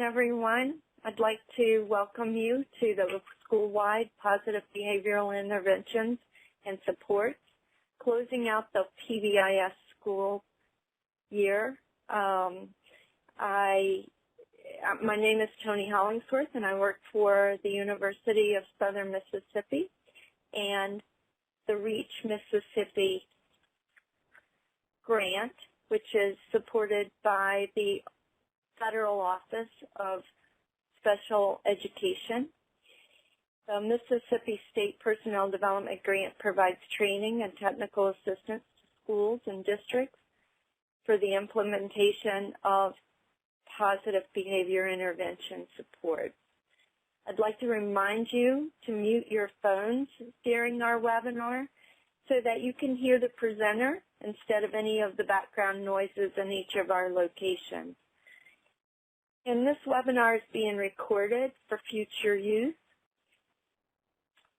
afternoon, everyone. I'd like to welcome you to the school-wide positive behavioral interventions and supports, closing out the PBIS school year. My name is Toni Hollingsworth, and I work for the University of Southern Mississippi and the REACH Mississippi grant, which is supported by the Federal Office of Special Education. The Mississippi State Personnel Development Grant provides training and technical assistance to schools and districts for the implementation of positive behavior intervention support. I'd like to remind you to mute your phones during our webinar so that you can hear the presenter instead of any of the background noises in each of our locations. And this webinar is being recorded for future use.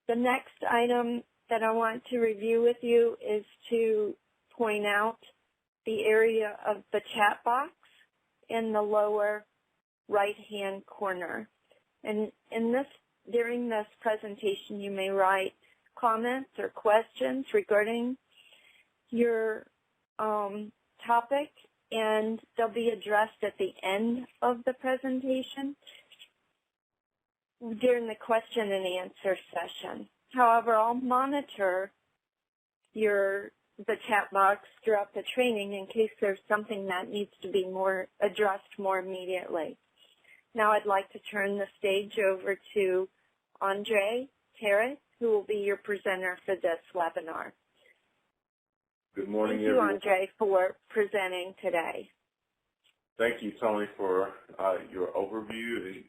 The next item that I want to review with you is to point out the area of the chat box in the lower right-hand corner. And during this presentation, you may write comments or questions regarding your topic, and they'll be addressed at the end of the presentation during the question and answer session. However, I'll monitor the chat box throughout the training in case there's something that needs to be addressed more immediately. Now I'd like to turn the stage over to Andre Terret, who will be your presenter for this webinar. Good morning, Thank you, everyone. Andre, for presenting today. Thank you, Toni, for your overview and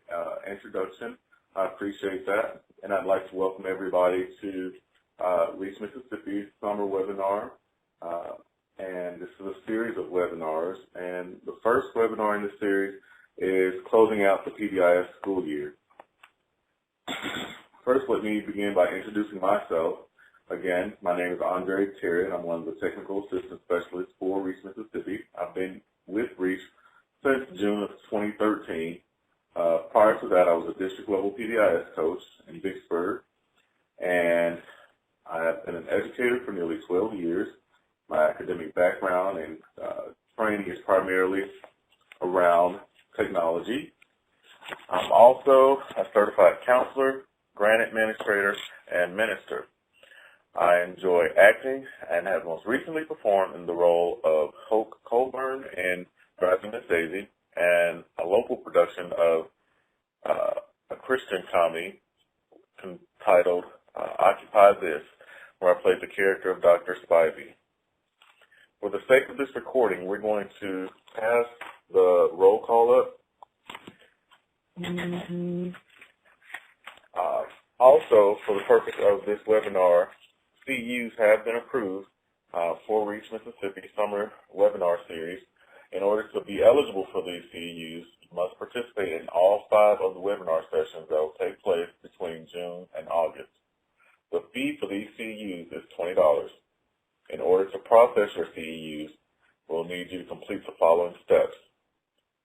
introduction. I appreciate that. And I'd like to welcome everybody to REACH Mississippi's summer webinar. And this is a series of webinars. And the first webinar in the series is closing out the PBIS school year. First, let me begin by introducing myself. Again, my name is Andre Terret. I'm one of the technical assistant specialists for REACH Mississippi. I've been with REACH since June of 2013. Prior to that, I was a district-level PBIS coach in Vicksburg, and I have been an educator for nearly 12 years. My academic background and training is primarily around technology. I'm also a certified counselor, grant administrator, and minister. I enjoy acting and have most recently performed in the role of Hoke Colburn in Driving Miss Daisy and a local production of a Christian comedy titled Occupy This, where I played the character of Dr. Spivey. For the sake of this recording, we're going to pass the roll call up. Also, for the purpose of this webinar, CEUs have been approved for REACH Mississippi Summer Webinar Series. In order to be eligible for these CEUs, you must participate in all 5 of the webinar sessions that will take place between June and August. The fee for these CEUs is $20. In order to process your CEUs, we'll need you to complete the following steps.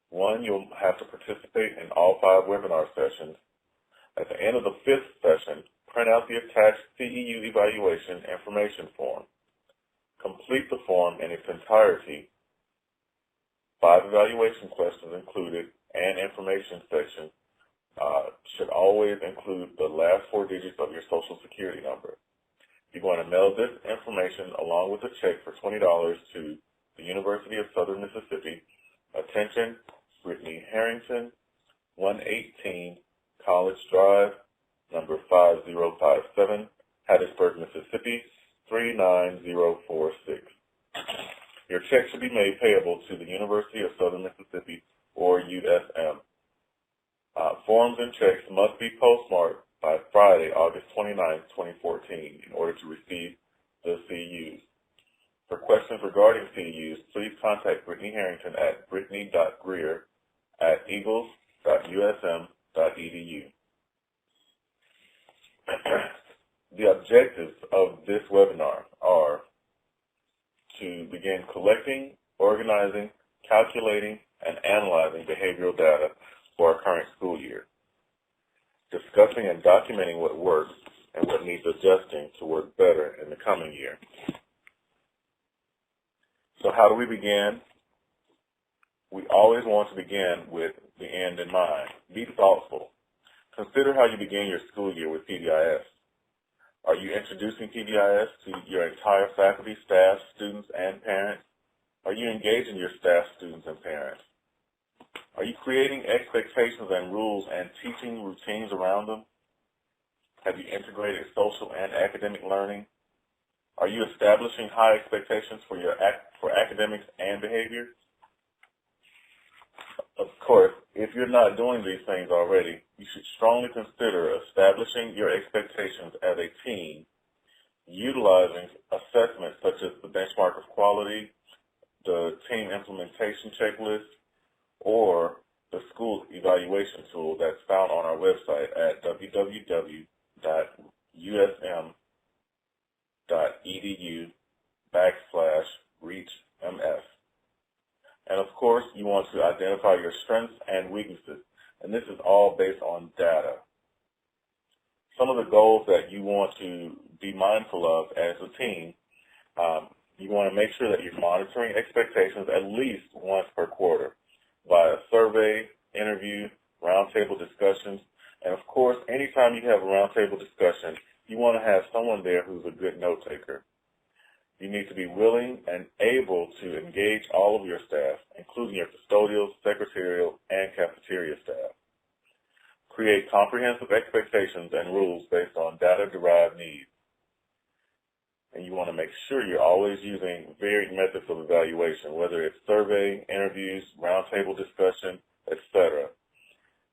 1, you'll have to participate in all 5 webinar sessions. At the end of the 5th session, print out the attached CEU evaluation information form. Complete the form in its entirety. 5 evaluation questions included and information section should always include the last 4 digits of your Social Security number. You're going to mail this information along with a check for $20 to the University of Southern Mississippi. Attention, Brittany Harrington, 118 College Drive, number 5057, Hattiesburg, Mississippi, 39046. Your check should be made payable to the University of Southern Mississippi or USM. Forms and checks must be postmarked by Friday, August 29, 2014, in order to receive the CEUs. For questions regarding CEUs, please contact Brittany Harrington at brittany.greer@eagles.usm.edu. The objectives of this webinar are to begin collecting, organizing, calculating, and analyzing behavioral data for our discussing and documenting what works and what needs adjusting to work better in the coming year. So how do we begin? We always want to begin with the end in mind. Be thoughtful. Consider how you begin your school year with PBIS. Are you introducing PBIS to your entire faculty, staff, students, and parents? Are you engaging your staff, students, and parents? Are you creating expectations and rules and teaching routines around them? Have you integrated social and academic learning? Are you establishing high expectations for academics and behavior? Of course, if you're not doing these things already, you should strongly consider establishing your expectations as a team, utilizing assessments such as the benchmark of quality, the team implementation checklist, or the school evaluation tool that's found on our website at www.usm.edu/reachms. And of course, you want to identify your strengths and weaknesses, and this is all based on data. Some of the goals that you want to be mindful of as a team, you want to make sure that you're monitoring expectations at least once per quarter via survey, interview, roundtable discussions, and of course, anytime you have a roundtable discussion, you want to have someone there who's a good note taker. You need to be willing and able to engage all of your staff, including your custodial, secretarial, and cafeteria staff. Create comprehensive expectations and rules based on data-derived needs. And you want to make sure you're always using varied methods of evaluation, whether it's survey, interviews, roundtable discussion, etc.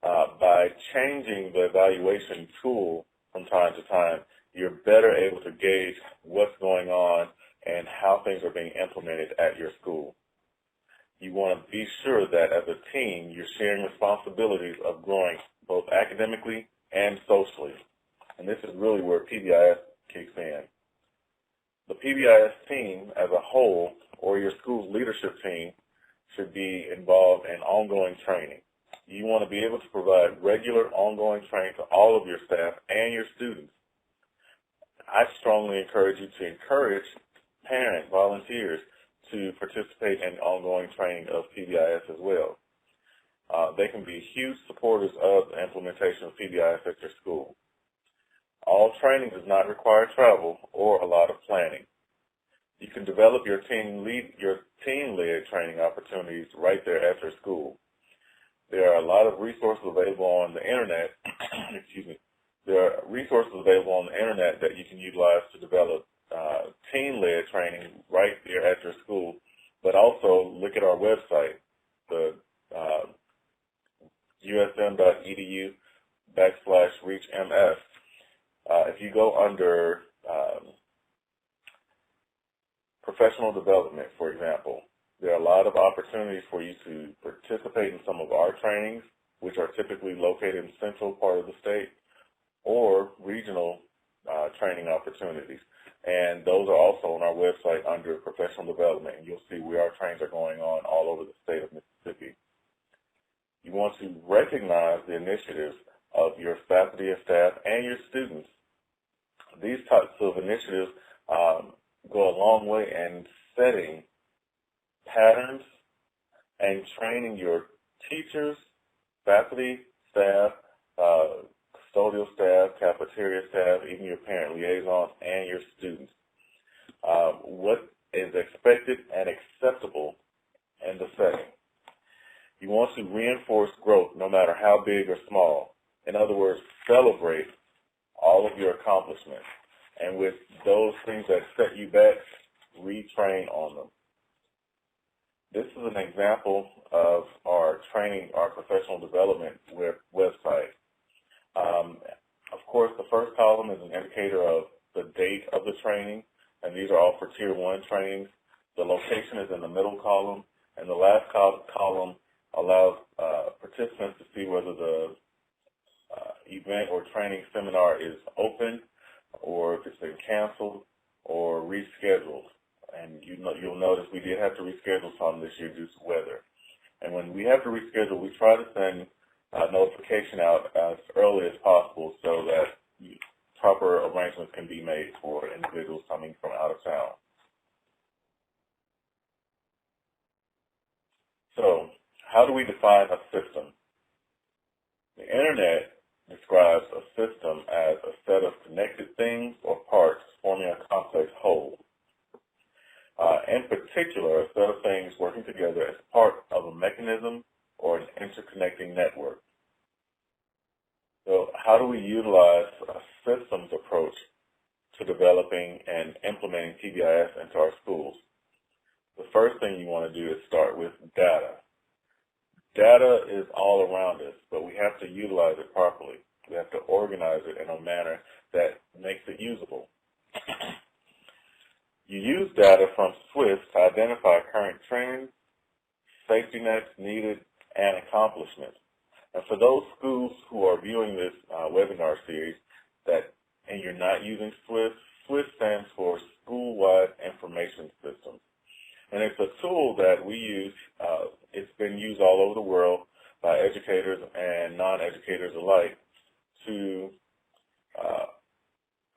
By changing the evaluation tool from time to time, you're better able to gauge what's going on and how things are being implemented at your school. You want to be sure that as a team, you're sharing responsibilities of growing both academically and socially. And this is really where PBIS kicks in. The PBIS team as a whole, or your school's leadership team, should be involved in ongoing training. You want to be able to provide regular ongoing training to all of your staff and your students. I strongly encourage you to encourage parent volunteers to participate in ongoing training of PBIS as well. They can be huge supporters of the implementation of PBIS at your school. All training does not require travel or a lot of planning. You can develop your team-led training opportunities right there at your school. There are a lot of resources available on the internet. Excuse me. There are resources available on the internet that you can utilize to develop team-led training right there at your school. But also look at our website, the usm.edu/reachms. If you go under professional development, for example, there are a lot of opportunities for you to participate in some of our trainings, which are typically located in the central part of the state, or regional training opportunities. And those are also on our website under professional development, and you'll see where our trainings are going on all over the state of Mississippi. You want to recognize the initiatives of your faculty and staff and your students. These types of initiatives go a long way in setting patterns and training your teachers, faculty, staff, custodial staff, cafeteria staff, even your parent liaisons, and your students. What is expected and acceptable in the setting. You want to reinforce growth no matter how big or small. In other words, celebrate all of your accomplishments. And with those things that set you back, retrain on them. This is an example of our training, our professional development website. Of course, the first column is an indicator of the date of the training, and these are all for Tier 1 trainings. The location is in the middle column, and the last column allows participants to see whether the event or training seminar is open, or if it's been canceled or rescheduled. And you'll notice we did have to reschedule some this year due to weather. And when we have to reschedule, we try to send a notification out as early as possible can be made for individuals coming from out of town. So, how do we define a system? The Internet describes a system as a set of connected things or parts forming a complex whole. In particular, a set of things working together as part of a mechanism or an interconnecting network. So how do we utilize a systems approach to developing and implementing TBIS into our schools? The first thing you want to do is start with data. Data is all around us, but we have to utilize it properly. We have to organize it in a manner that makes it usable. You use data from SWIFT to identify current trends, safety nets needed, and accomplishments. And for those schools who are viewing this webinar series and you're not using SWIFT, SWIFT stands for School-Wide Information System. And it's a tool that we use. It's been used all over the world by educators and non-educators alike to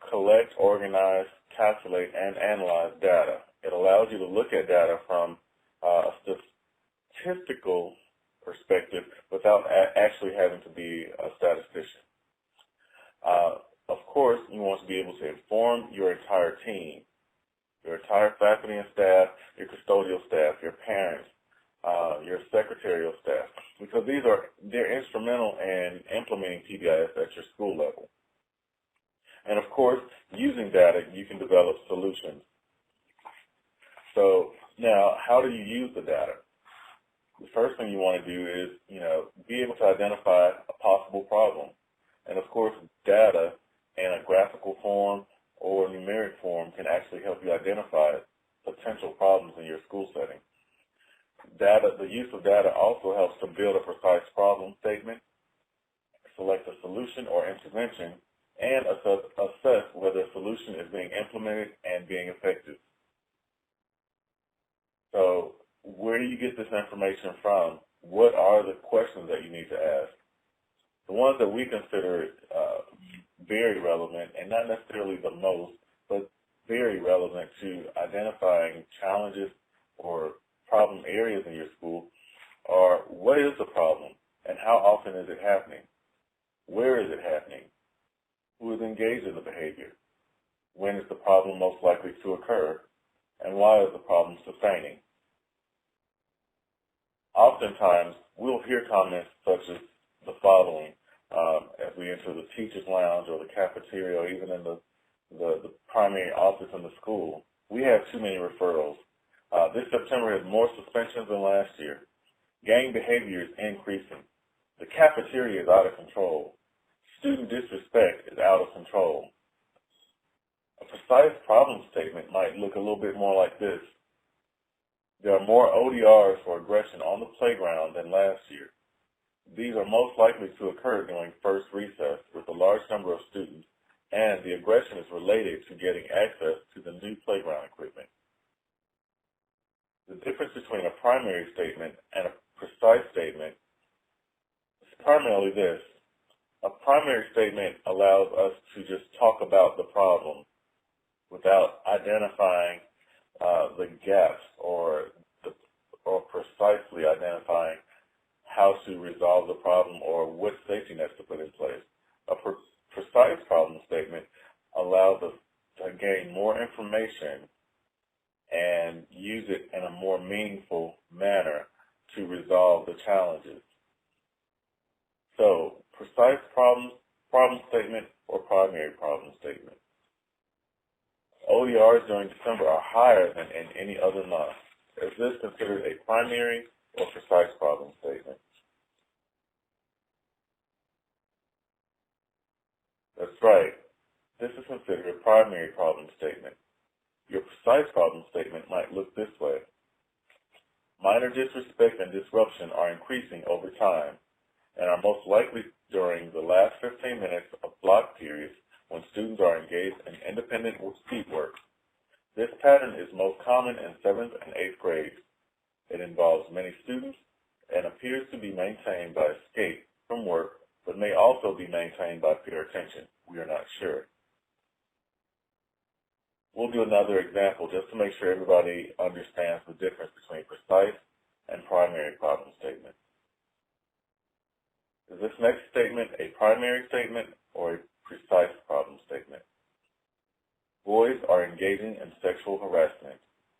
collect, organize, calculate, and analyze data. It allows you to look at data from a statistical perspective without actually having to be a statistician. Of course, you want to be able to inform your entire team, your entire faculty and staff, your custodial staff, your parents, your secretarial staff, because they're instrumental in implementing TBIS at your school level. And of course, using data, you can develop solutions. So now, how do you use the data? The first thing you want to do is, be able to identify a possible problem. And of course, data in a graphical form or numeric form can actually help you identify potential problems in your school setting. The use of data also helps to build a precise problem statement, select a solution or intervention, and assess whether a solution is being implemented and being effective. So where do you get this information from? What are the questions that you need to ask? The ones that we consider very relevant, and not necessarily the most, but very relevant to identifying challenges or problem areas in your school, are what is the problem and how often is it happening? Where is it happening? Who is engaged in the behavior? When is the problem most likely to occur? And why is the problem sustaining? Oftentimes, we'll hear comments such as the following as we enter the teacher's lounge or the cafeteria or even in the primary office in the school. We have too many referrals. This September has more suspensions than last year. Gang behavior is increasing. The cafeteria is out of control. Student disrespect is out of control. A precise problem statement might look a little bit more like this. There are more ODRs for aggression on the playground than last year. These are most likely to occur during first recess with a large number of students, and the aggression is related to getting access to the new playground equipment. The difference between a primary statement and a precise statement is primarily this. A primary statement allows us to just talk about the problem without identifying the gaps or precisely identifying how to resolve the problem or what safety nets to put in place. A precise problem statement allows us to gain more information and use it in a more meaningful manner to resolve the challenges. So, precise problem statement or primary problem statement. ODRs during December are higher than in any other month. Is this considered a primary or precise problem statement? That's right. This is considered a primary problem statement. Your precise problem statement might look this way. Minor disrespect and disruption are increasing over time and are most likely during the last 15 minutes of block periods when students are engaged in independent seat work. This pattern is most common in 7th and 8th grades. It involves many students and appears to be maintained by escape from work, but may also be maintained by peer attention. We are not sure. we'll do another example just to make sure everybody understands the difference between precise and primary problem statement. Is this next statement a primary statement or a precise problem statement? Boys are engaging in sexual harassment.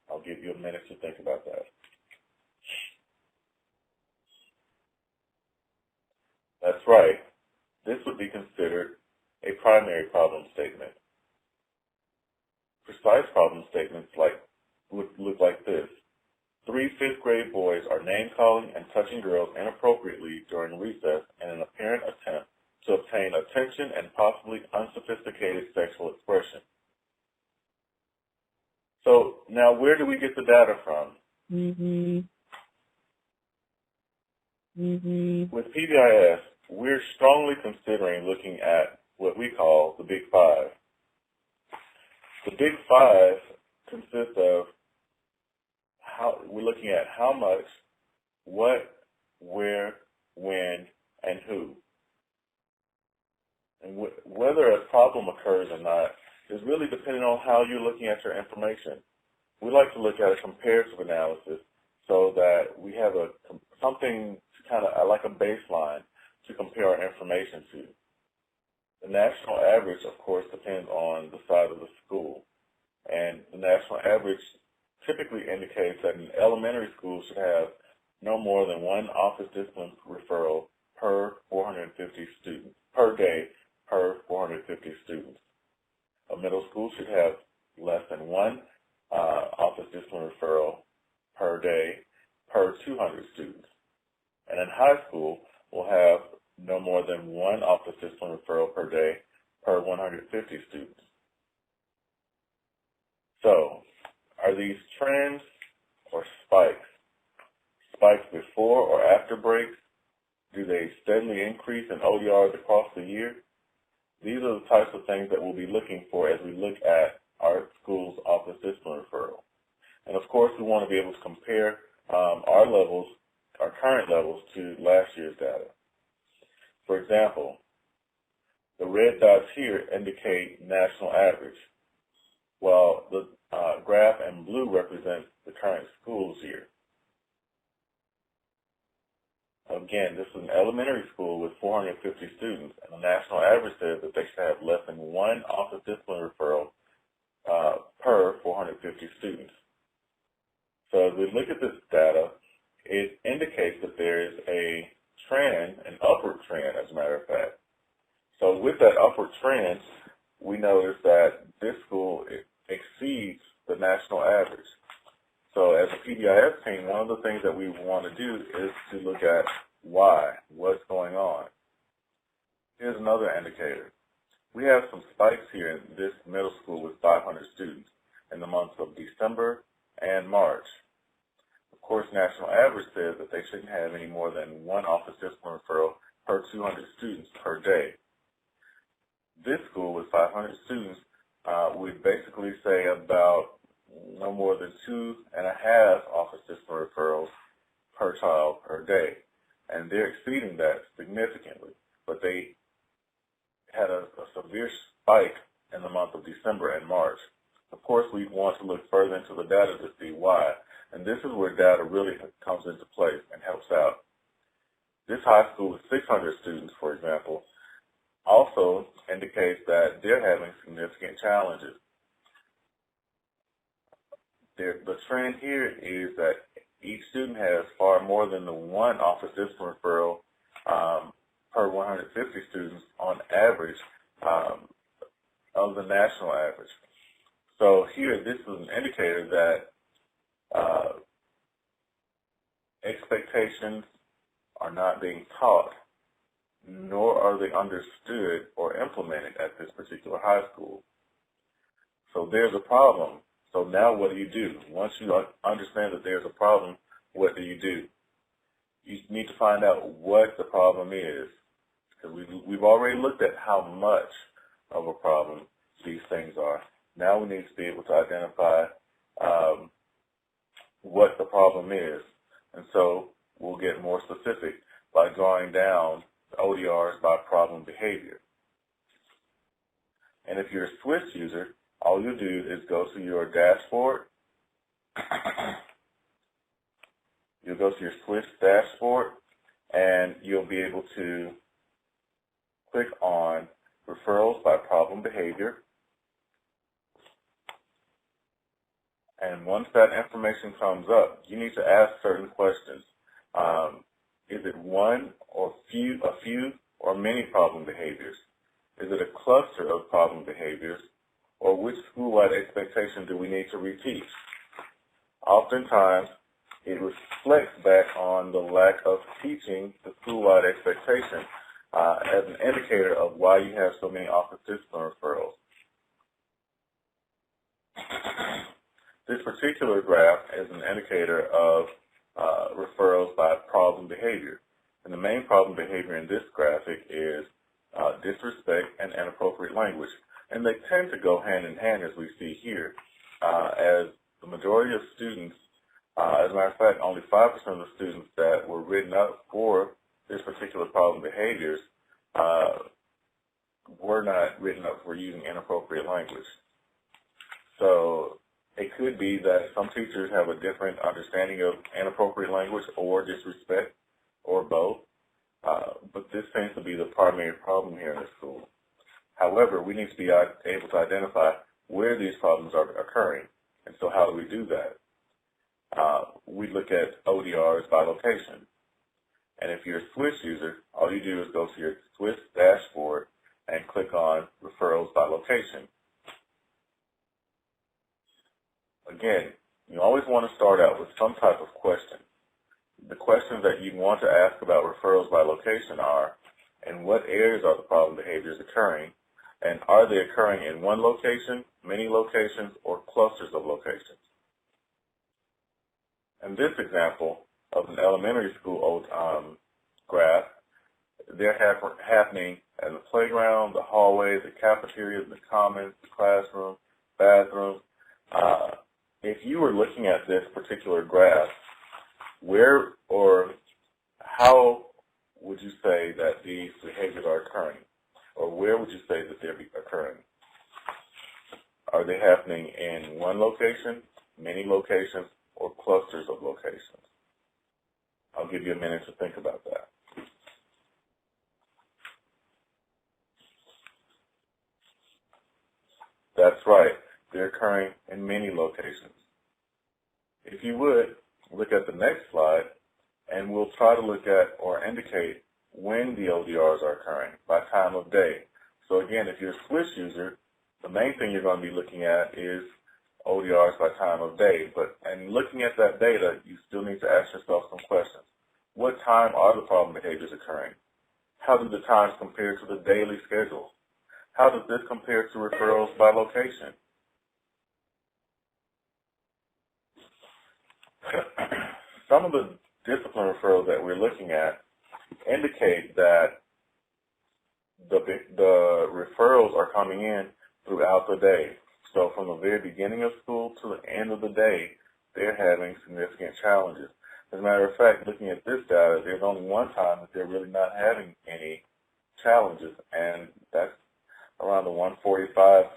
I'll give you a minute to think about that. That's right. This would be considered a primary problem statement. Precise problem statements would look like this. 3 fifth-grade boys are name-calling and touching girls inappropriately during recess in an apparent attempt to obtain attention and possibly unsophisticated sexual expression. So now where do we get the data from? With PBIS, we're strongly considering looking at what we call the Big Five. The Big Five consists of we're looking at how much, what, where, when, and who. And whether a problem occurs or not is really dependent on how you're looking at your information. We like to look at a comparative analysis so that we have something kind of like a baseline to compare our information to. The national average, of course, depends on the size of the school. And the national average typically indicates that an elementary school should have no more than one office discipline referral per 450 students, per day per 450 students. A middle school should have less than one office discipline referral per day per 200 students. And in high school, we'll have no more than one office discipline referral per day per 150 students. So, are these trends or spikes? Spikes before or after breaks? Do they steadily increase in ODRs across the year? These are the types of things that we'll be looking for as we look at our school's office discipline referral. And of course, we want to be able to compare our current levels to last year's data. For example, the red dots here indicate national average, while the graph in blue represents the current school's year. Again, this is an elementary school with 450 students, and the national average says that they should have less than one office discipline referral per 450 students. So as we look at this data, it indicates that there is a trend, an upward trend, as a matter of fact. So with that upward trend, we notice that this school exceeds the national average. So as a PBIS team, one of the things that we want to do is to look at why, what's going on. Here's another indicator. We have some spikes here in this middle school with 500 students in the months of December and March. Of course, national average says that they shouldn't have any more than one office discipline referral per 200 students per day. This school with 500 students would basically say about no more than 2.5 office discipline referrals per child per day. And they're exceeding that significantly. But they had a severe spike in the month of December and March. Of course, we want to look further into the data to see why. And this is where data really comes into place and helps out. This high school with 600 students, for example, also indicates that they're having significant challenges. The trend here is that each student has far more than the one office discipline referral per 150 students on average of the national average. So here, this is an indicator that expectations are not being taught, nor are they understood or implemented at this particular high school. So there's a problem. So now what do? Once you understand that there's a problem, what do? You need to find out what the problem is. Because we've already looked at how much of a problem these things are. Now we need to be able to identify what the problem is. And so we'll get more specific by drawing down the ODRs by problem behavior. And if you're a Swiss user, all you do is go to your dashboard. You'll go to your SWIS dashboard, and you'll be able to click on Referrals by Problem Behavior. And once that information comes up, you need to ask certain questions. Is it one or a few or many problem behaviors? Is it a cluster of problem behaviors? Or which school-wide expectation do we need to reteach? Oftentimes, it reflects back on the lack of teaching the school-wide expectation as an indicator of why you have so many office discipline referrals. This particular graph is an indicator of referrals by problem behavior. And the main problem behavior in this graphic is disrespect and inappropriate language. And they tend to go hand in hand, as we see here, as the majority of students, as a matter of fact, only 5% of the students that were written up for this particular problem behaviors were not written up for using inappropriate language. So it could be that some teachers have a different understanding of inappropriate language or disrespect, or both, but this seems to be the primary problem here in the school. However, we need to be able to identify where these problems are occurring, and so how do we do that? We look at ODRs by location, and if you're a SWIS user, all you do is go to your SWIS dashboard and click on Referrals by Location. Again, you always want to start out with some type of question. The questions that you want to ask about referrals by location are, in what areas are the problem behaviors occurring, and are they occurring in one location, many locations, or clusters of locations? In this example of an elementary school graph, they're happening in the playground, the hallways, the cafeterias, the commons, the classroom, bathrooms. If you were looking at this particular graph, where or how would you say that these behaviors are occurring? Or where would you say that they're occurring? Are they happening in one location, many locations, or clusters of locations? I'll give you a minute to think about that. That's right. They're occurring in many locations. If you would, look at the next slide, and we'll try to look at or indicate when the ODRs are occurring by time of day. So again, if you're a SWIS user, the main thing you're going to be looking at is ODRs by time of day. But in looking at that data, you still need to ask yourself some questions. What time are the problem behaviors occurring? How do the times compare to the daily schedule? How does this compare to referrals by location? Some of the discipline referrals that we're looking at indicate that the referrals are coming in throughout the day. So from the very beginning of school to the end of the day, they're having significant challenges. As a matter of fact, looking at this data, there's only one time that they're really not having any challenges, and that's around the 1:45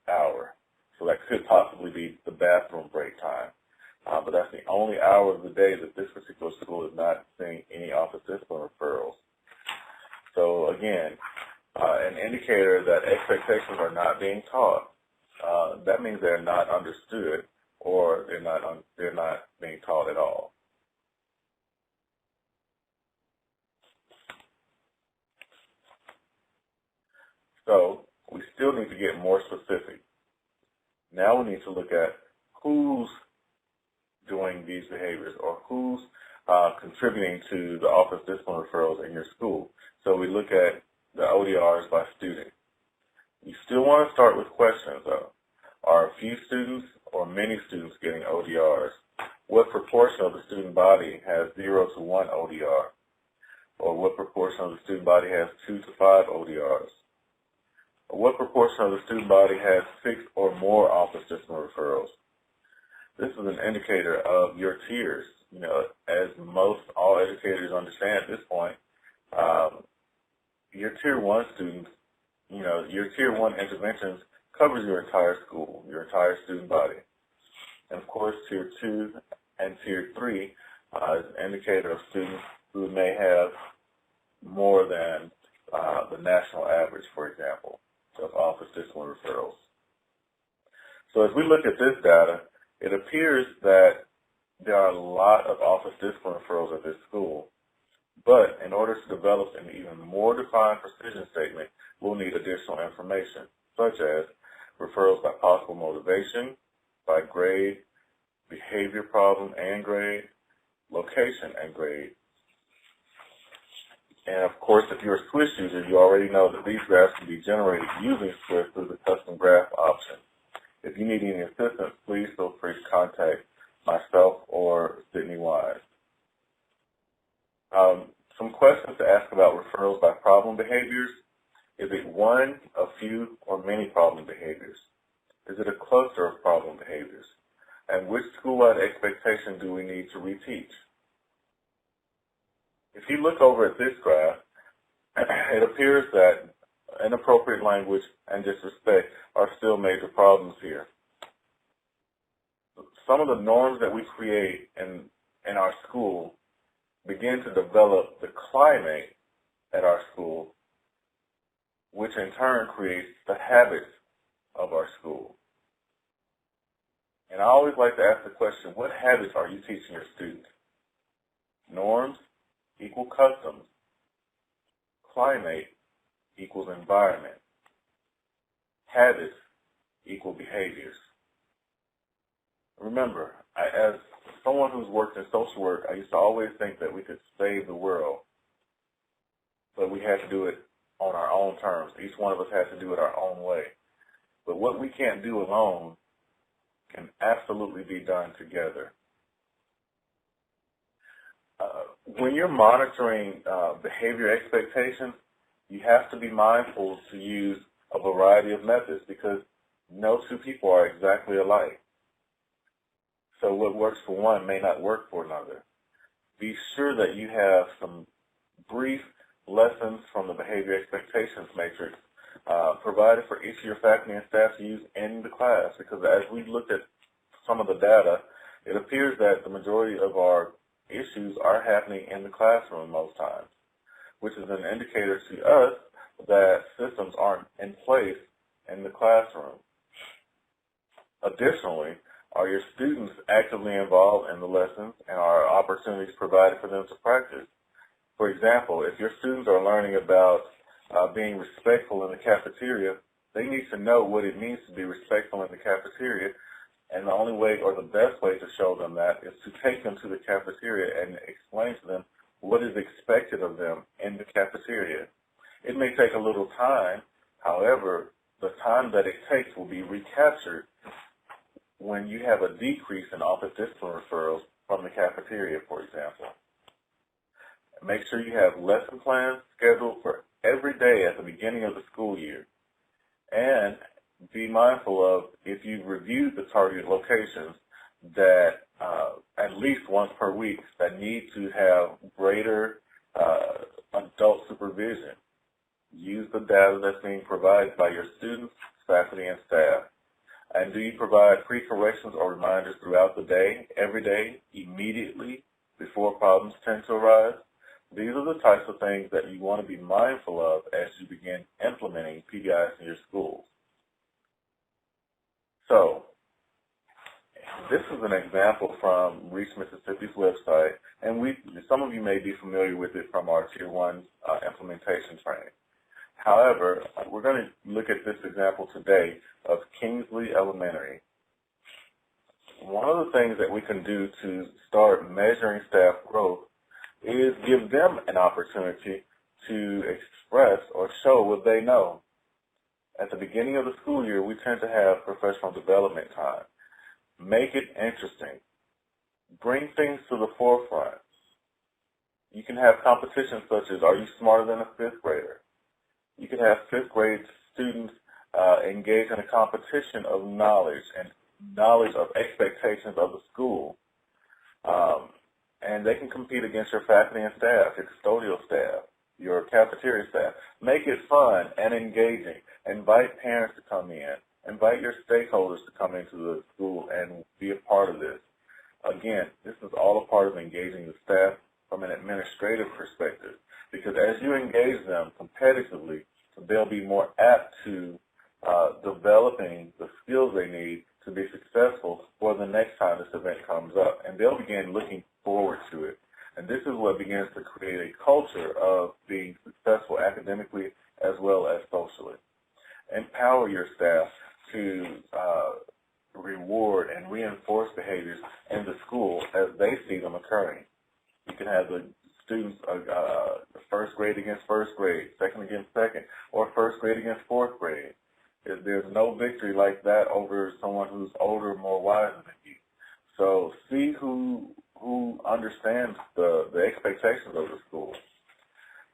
hour. So that could possibly be the bathroom break time. But that's the only hour of the day that this particular school is not seeing any office discipline referrals. So again, an indicator that expectations are not being taught, that means they're not understood, or they're not being taught at all. So we still need to get more specific. Now we need to look at who's doing these behaviors, or who's contributing to the office discipline referrals in your school. So we look at the ODRs by student. You still want to start with questions, though. Are a few students or many students getting ODRs? What proportion of the student body has 0 to 1 ODR? Or what proportion of the student body has 2 to 5 ODRs? Or what proportion of the student body has 6 or more office discipline referrals? This is an indicator of your tiers. You know, as all educators understand at this point, your Tier 1 students, you know, your Tier 1 interventions covers your entire school, your entire student body. And of course, Tier 2 and Tier 3 is an indicator of students who may have more than the national average, for example, of office discipline referrals. So as we look at this data, it appears that there are a lot of office discipline referrals at this school, but in order to develop an even more defined precision statement, we'll need additional information, such as referrals by possible motivation, by grade, behavior problem and grade, location and grade. And of course, if you're a Swiss user, you already know that these graphs can be generated using Swiss through the custom graph option. If you need any assistance, please feel free to contact myself or Sydney Wise. Some questions to ask about referrals by problem behaviors. Is it one, a few, or many problem behaviors? Is it a cluster of problem behaviors? And which school-wide expectation do we need to reteach? If you look over at this graph, it appears that inappropriate language and disrespect are still major problems here. Some of the norms that we create in our school begin to develop the climate at our school, which in turn creates the habits of our school. And I always like to ask the question, what habits are you teaching your students? Norms equal customs. Climate equals environment. Habits equal behaviors. Remember, as someone who's worked in social work, I used to always think that we could save the world, but we had to do it on our own terms. Each one of us had to do it our own way. But what we can't do alone can absolutely be done together. When you're monitoring behavior expectations, you have to be mindful to use a variety of methods because no two people are exactly alike. So what works for one may not work for another. Be sure that you have some brief lessons from the behavior expectations matrix provided for each of your faculty and staff to use in the class, because as we looked at some of the data, it appears that the majority of our issues are happening in the classroom most times, which is an indicator to us that systems aren't in place in the classroom. Additionally, are your students actively involved in the lessons and are opportunities provided for them to practice? For example, if your students are learning about being respectful in the cafeteria, they need to know what it means to be respectful in the cafeteria, and the only way or the best way to show them that is to take them to the cafeteria and explain to them what is expected of them in the cafeteria. It may take a little time, however, the time that it takes will be recaptured when you have a decrease in office discipline referrals from the cafeteria, for example. Make sure you have lesson plans scheduled for every day at the beginning of the school year. And be mindful of, if you've reviewed the targeted locations, that at least once per week that need to have greater adult supervision. Use the data that's being provided by your students, faculty, and staff. And do you provide pre-corrections or reminders throughout the day, every day, immediately, before problems tend to arise? These are the types of things that you want to be mindful of as you begin implementing PBIs in your schools. So, this is an example from Reach Mississippi's website, and some of you may be familiar with it from our Tier 1 implementation training. However, we're going to look at this example today of Kingsley Elementary. One of the things that we can do to start measuring staff growth is give them an opportunity to express or show what they know. At the beginning of the school year, we tend to have professional development time. Make it interesting. Bring things to the forefront. You can have competitions such as, are you smarter than a fifth grader? You can have fifth grade students engage in a competition of knowledge and knowledge of expectations of the school. And they can compete against your faculty and staff, your custodial staff, your cafeteria staff. Make it fun and engaging. Invite parents to come in Invite your stakeholders to come into the school and be a part of this. Again, this is all a part of engaging the staff from an administrative perspective, because as you engage them competitively, they'll be more apt to developing the skills they need to be successful for the next time this event comes up, and they'll begin looking forward to it. And this is what begins to create a culture of being successful academically as well as socially. Empower your staff to reward and reinforce behaviors in the school as they see them occurring. You can have the students, first grade against first grade, second against second, or first grade against fourth grade. There's no victory like that over someone who's older, more wise than you. So see who understands the expectations of the school.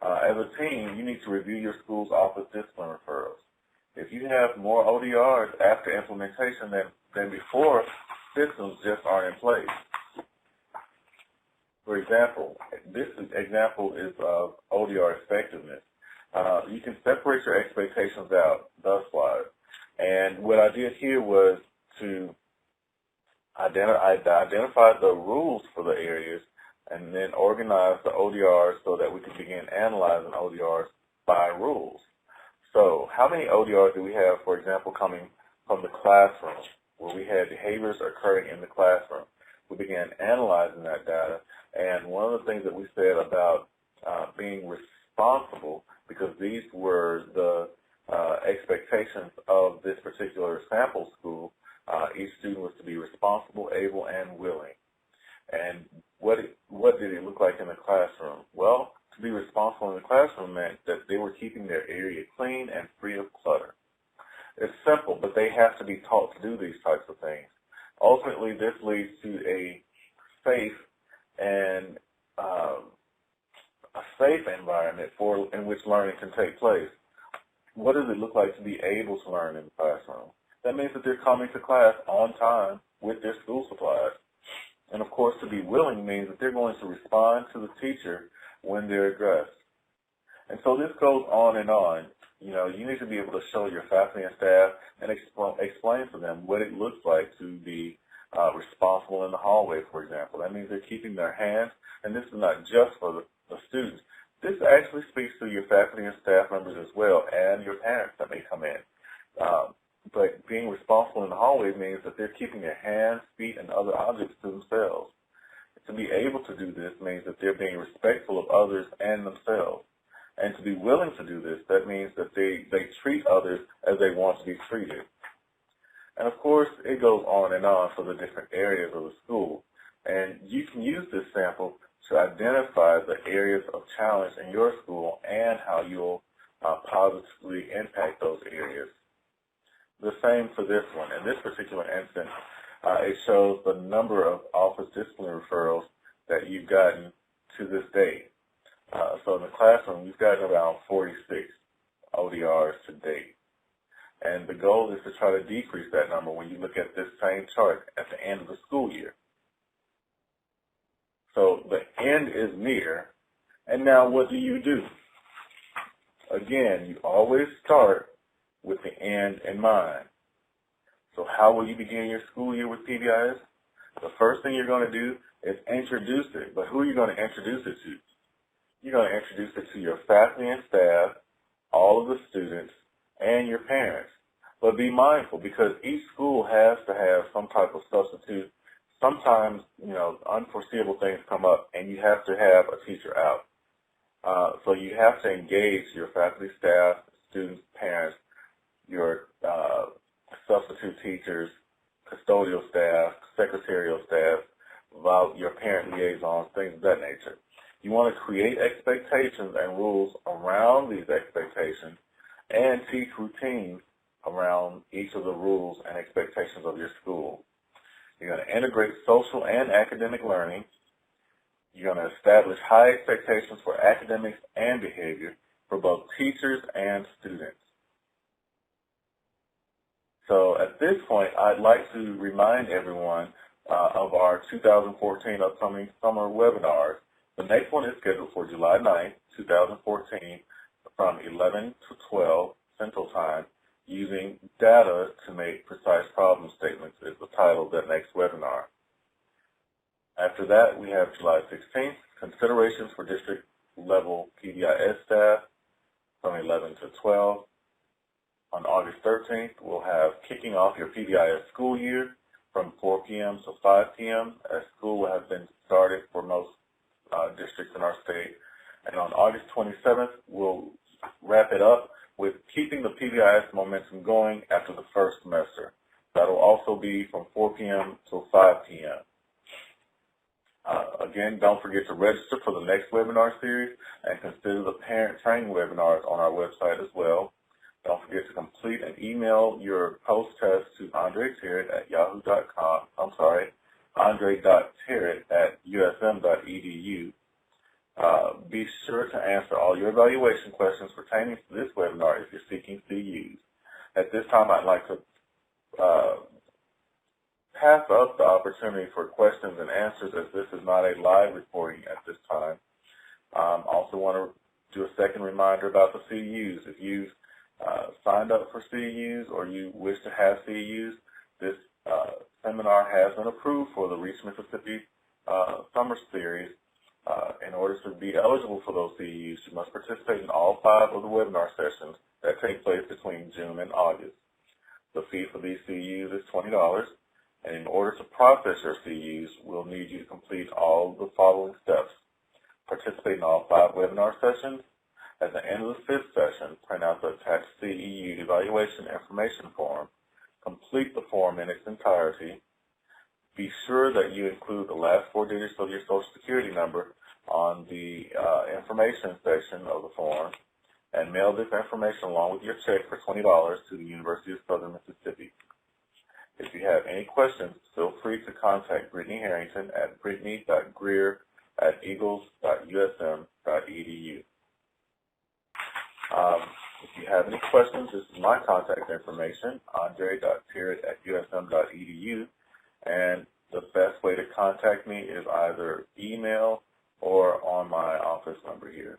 As a team, you need to review your school's office discipline referrals. If you have more ODRs after implementation than before, systems just aren't in place. For example, this example is of ODR effectiveness. You can separate your expectations out thus-wise. And what I did here was to identify the rules for the areas and then organize the ODRs so that we could begin analyzing ODRs by rules. So how many ODRs do we have, for example, coming from the classroom, where we had behaviors occurring in the classroom? We began analyzing that data, and one of the things that we said about being responsible, because these were the expectations of this particular sample school, each student was to be responsible, able, and willing. And what did it look like in the classroom? Well, to be responsible in the classroom meant that they were keeping their area clean and free of clutter. It's simple, but they have to be taught to do these types of things. Ultimately, this leads to a safe and a safe environment in which learning can take place. What does it look like to be able to learn in the classroom? That means that they're coming to class on time with their school supplies. And of course, to be willing means that they're going to respond to the teacher when they're addressed. And so this goes on and on. You know, you need to be able to show your faculty and staff and explain to them what it looks like to be responsible in the hallway, for example. That means they're keeping their hands, and this is not just for the students. This actually speaks to your faculty and staff members as well, and your parents that may come in. But being responsible in the hallway means that they're keeping their hands, feet, and other objects to themselves. To be able to do this means that they're being respectful of others and themselves. And to be willing to do this, that means that they treat others as they want to be treated. And of course, it goes on and on for the different areas of the school. And you can use this sample to identify the areas of challenge in your school and how you'll positively impact those areas. The same for this one. In this particular instance, it shows the number of office discipline referrals that you've gotten to this date. So in the classroom, you've gotten around 46 ODRs to date. And the goal is to try to decrease that number when you look at this same chart at the end of the school year. So the end is near, and now what do you do? Again, you always start with the end in mind. So how will you begin your school year with PBIS? The first thing you're going to do is introduce it. But who are you going to introduce it to? You're going to introduce it to your faculty and staff, all of the students, and your parents. But be mindful, because each school has to have some type of substitute. Sometimes, you know, unforeseeable things come up, and you have to have a teacher out. So you have to engage your faculty, staff, students, parents, your substitute teachers, custodial staff, secretarial staff, your parent liaisons, things of that nature. You want to create expectations and rules around these expectations and teach routines around each of the rules and expectations of your school. You're going to integrate social and academic learning. You're going to establish high expectations for academics and behavior for both teachers and students. So at this point, I'd like to remind everyone of our 2014 upcoming summer webinars. The next one is scheduled for July 9th, 2014, from 11 to 12 Central Time. Using Data to Make Precise Problem Statements is the title of that next webinar. After that, we have July 16th, Considerations for District Level PBIS Staff from 11 to 12. On August 13th, we'll have Kicking Off Your PBIS School Year from 4 p.m. to 5 p.m. as school will have been started for most districts in our state. And on August 27th, we'll wrap it up with Keeping the PBIS Momentum Going after the first semester. That will also be from 4 p.m. to 5 p.m. Again, don't forget to register for the next webinar series and consider the parent training webinars on our website as well. Don't forget to complete and email your post-test to andre.terrett@yahoo.com. andre.terrett@usm.edu. Be sure to answer all your evaluation questions pertaining to this webinar if you're seeking CUs. At this time, I'd like to pass up the opportunity for questions and answers as this is not a live recording at this time. Also want to do a second reminder about the CUs. If you've signed up for CUs or you wish to have CUs, this seminar has been approved for the Reach Mississippi Summer Series. In order to be eligible for those CUs, you must participate in all 5 of the webinar sessions that take place between June and August. The fee for these CUs is $20, and in order to process your CUs, we'll need you to complete all the following steps. Participate in all 5 webinar sessions. At the end of the 5th session, print out the attached CEU evaluation information form. Complete the form in its entirety. Be sure that you include the last 4 digits of your Social Security number on the information section of the form, and mail this information along with your check for $20 to the University of Southern Mississippi. If you have any questions, feel free to contact Brittany Harrington at brittany.greer@eagles.usm.edu. If you have any questions, this is my contact information, andre.terrett@usm.edu, and the best way to contact me is either email or on my office number here.